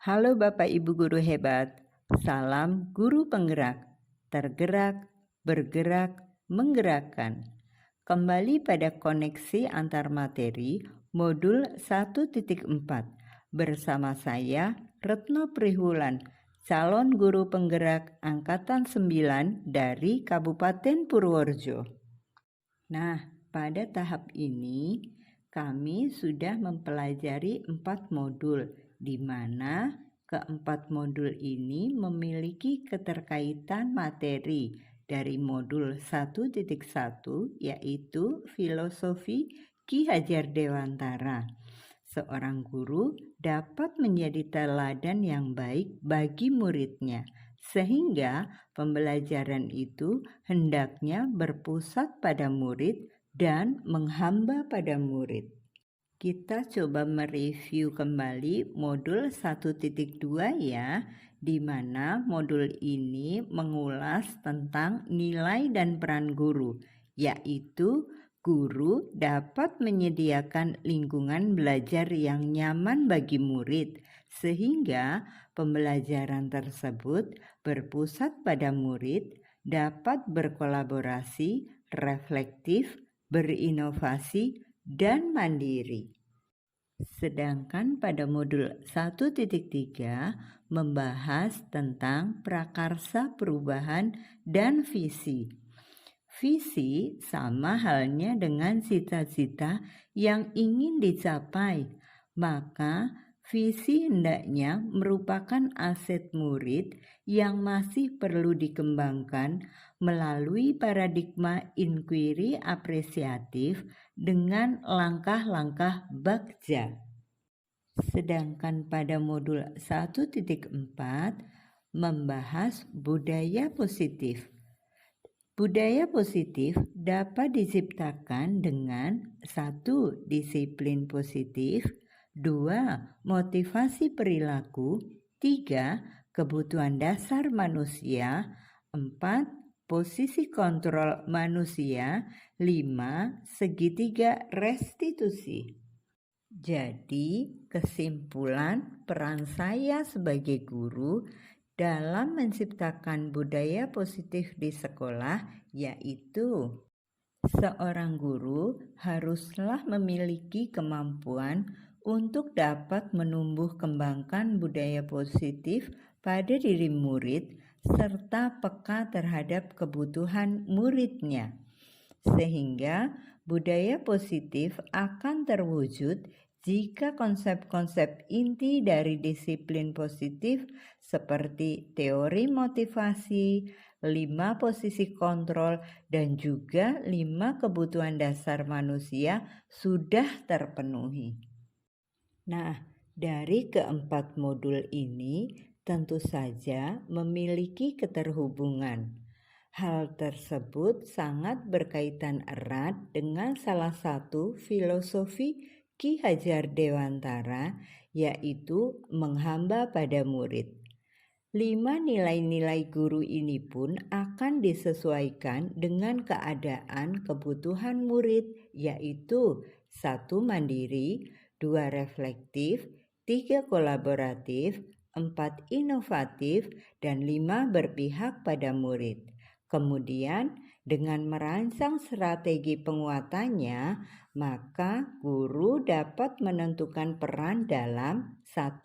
Halo Bapak Ibu guru hebat, salam guru penggerak, tergerak, bergerak, menggerakkan. Kembali pada koneksi antar materi modul 1.4 bersama saya Retno Prihulan, calon guru penggerak angkatan 9 dari Kabupaten Purworejo. Nah, pada tahap ini kami sudah mempelajari 4 modul, di mana keempat modul ini memiliki keterkaitan materi dari modul 1.1 yaitu Filosofi Ki Hajar Dewantara. Seorang guru dapat menjadi teladan yang baik bagi muridnya, sehingga pembelajaran itu hendaknya berpusat pada murid dan menghamba pada murid. Kita coba mereview kembali modul 1.2 ya, di mana modul ini mengulas tentang nilai dan peran guru, yaitu guru dapat menyediakan lingkungan belajar yang nyaman bagi murid, sehingga pembelajaran tersebut berpusat pada murid, dapat berkolaborasi, reflektif, berinovasi, dan mandiri. Sedangkan pada modul 1.3 membahas tentang prakarsa perubahan dan visi. Visi sama halnya dengan cita-cita yang ingin dicapai, maka visi hendaknya merupakan aset murid yang masih perlu dikembangkan melalui paradigma inquiry apresiatif dengan langkah-langkah bagja. Sedangkan pada modul 1.4 membahas budaya positif. Budaya positif dapat diciptakan dengan 1. Disiplin positif, 2. Motivasi perilaku, 3. Kebutuhan dasar manusia, 4. Posisi kontrol manusia, 5. Segitiga restitusi. Jadi, kesimpulan peran saya sebagai guru dalam menciptakan budaya positif di sekolah yaitu seorang guru haruslah memiliki kemampuan untuk dapat menumbuh kembangkan budaya positif pada diri murid serta peka terhadap kebutuhan muridnya, sehingga budaya positif akan terwujud jika konsep-konsep inti dari disiplin positif seperti teori motivasi, 5 posisi kontrol, dan juga 5 kebutuhan dasar manusia sudah terpenuhi. Nah, dari keempat modul ini tentu saja memiliki keterhubungan. Hal tersebut sangat berkaitan erat dengan salah satu filosofi Ki Hajar Dewantara, yaitu menghamba pada murid. 5 nilai-nilai guru ini pun akan disesuaikan dengan keadaan kebutuhan murid, yaitu 1. Mandiri, 2. Reflektif, 3. Kolaboratif, 4. Inovatif, dan 5. Berpihak pada murid. Kemudian dengan merancang strategi penguatannya, maka guru dapat menentukan peran dalam 1.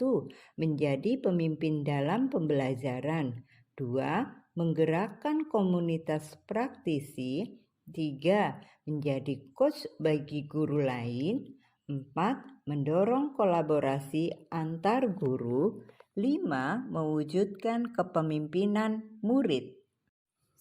Menjadi pemimpin dalam pembelajaran, 2. Menggerakkan komunitas praktisi, 3. Menjadi coach bagi guru lain, 4. Mendorong kolaborasi antar guru, 5. Mewujudkan kepemimpinan murid.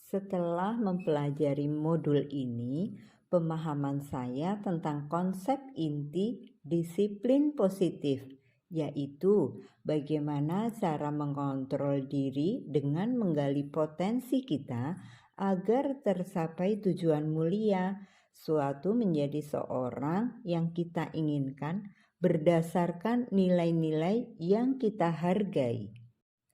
Setelah mempelajari modul ini, pemahaman saya tentang konsep inti disiplin positif, yaitu bagaimana cara mengontrol diri dengan menggali potensi kita agar tercapai tujuan mulia, suatu menjadi seorang yang kita inginkan berdasarkan nilai-nilai yang kita hargai.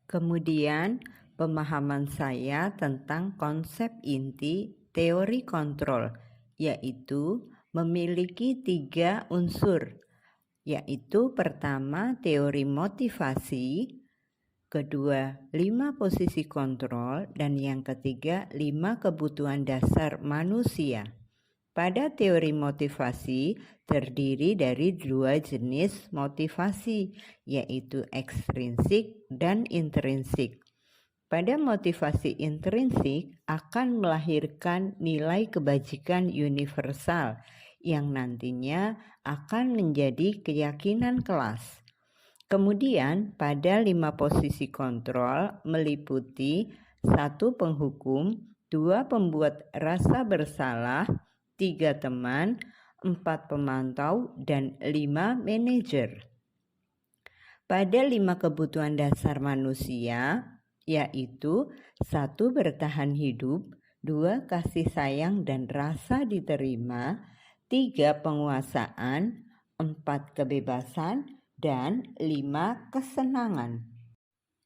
Kemudian, pemahaman saya tentang konsep inti teori kontrol, yaitu memiliki 3 unsur. yaitu pertama teori motivasi, kedua 5 posisi kontrol, dan yang ketiga 5 kebutuhan dasar manusia. Pada teori motivasi terdiri dari 2 jenis motivasi, yaitu ekstrinsik dan intrinsik. Pada motivasi intrinsik akan melahirkan nilai kebajikan universal yang nantinya akan menjadi keyakinan kelas. Kemudian pada 5 posisi kontrol meliputi 1 penghukum, 2 pembuat rasa bersalah, 3 teman, 4 pemantau, dan 5 manajer. Pada 5 kebutuhan dasar manusia, yaitu 1 bertahan hidup, 2 kasih sayang dan rasa diterima, 3 penguasaan, 4 kebebasan, dan 5 kesenangan.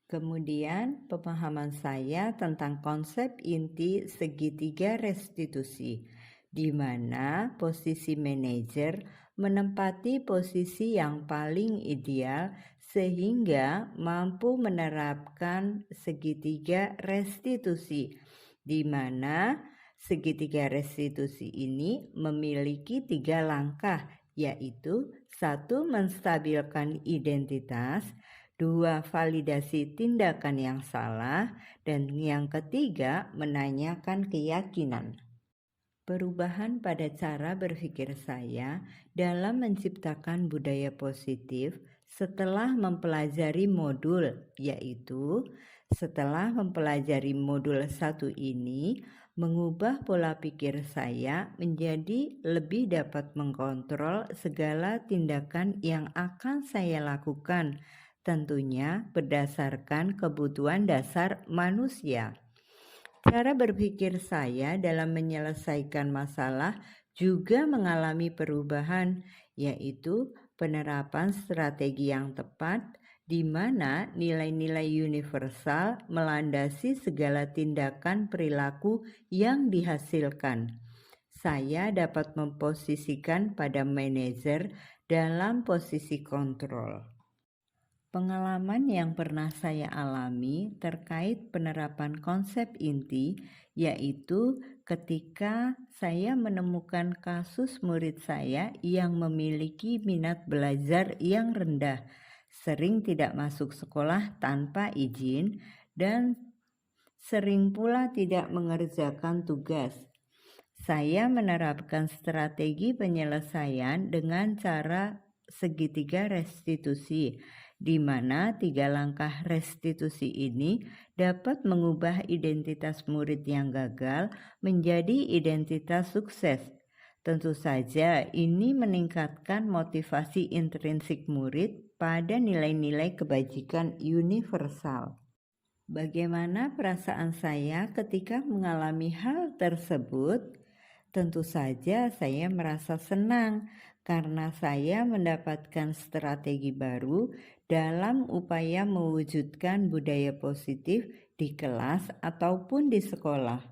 Kemudian pemahaman saya tentang konsep inti segitiga restitusi, di mana posisi manajer menempati posisi yang paling ideal sehingga mampu menerapkan segitiga restitusi, di mana segitiga restitusi ini memiliki 3 langkah, yaitu 1. Menstabilkan identitas, 2. Validasi tindakan yang salah, dan yang ketiga menanyakan keyakinan. Perubahan pada cara berpikir saya dalam menciptakan budaya positif setelah mempelajari modul, yaitu setelah mempelajari modul 1 ini, mengubah pola pikir saya menjadi lebih dapat mengkontrol segala tindakan yang akan saya lakukan, tentunya berdasarkan kebutuhan dasar manusia. Cara berpikir saya dalam menyelesaikan masalah juga mengalami perubahan, yaitu penerapan strategi yang tepat di mana nilai-nilai universal melandasi segala tindakan perilaku yang dihasilkan. Saya dapat memposisikan pada manajer dalam posisi kontrol. Pengalaman yang pernah saya alami terkait penerapan konsep inti, yaitu ketika saya menemukan kasus murid saya yang memiliki minat belajar yang rendah, sering tidak masuk sekolah tanpa izin, dan sering pula tidak mengerjakan tugas. Saya menerapkan strategi penyelesaian dengan cara segitiga restitusi, di mana 3 langkah restitusi ini dapat mengubah identitas murid yang gagal menjadi identitas sukses. Tentu saja ini meningkatkan motivasi intrinsik murid pada nilai-nilai kebajikan universal. Bagaimana perasaan saya ketika mengalami hal tersebut? Tentu saja saya merasa senang karena saya mendapatkan strategi baru dalam upaya mewujudkan budaya positif di kelas ataupun di sekolah.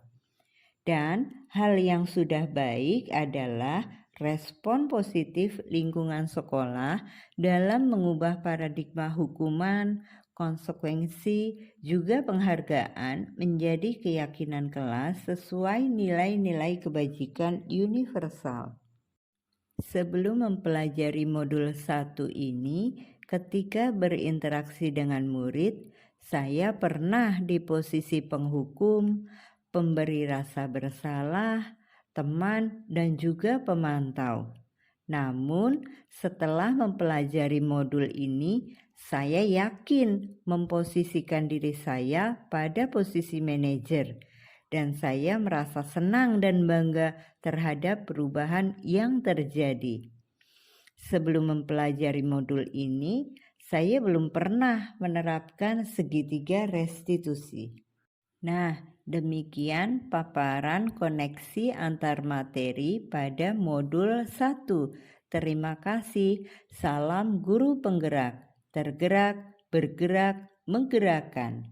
Dan hal yang sudah baik adalah respon positif lingkungan sekolah dalam mengubah paradigma hukuman, konsekuensi, juga penghargaan menjadi keyakinan kelas sesuai nilai-nilai kebajikan universal. Sebelum mempelajari modul 1 ini, ketika berinteraksi dengan murid, saya pernah di posisi penghukum, pemberi rasa bersalah, teman, dan juga pemantau. Namun, setelah mempelajari modul ini, saya yakin memposisikan diri saya pada posisi manajer, dan saya merasa senang dan bangga terhadap perubahan yang terjadi. Sebelum mempelajari modul ini, saya belum pernah menerapkan segitiga restitusi. Nah, demikian paparan koneksi antar materi pada modul 1. Terima kasih. Salam guru penggerak, tergerak, bergerak, menggerakkan.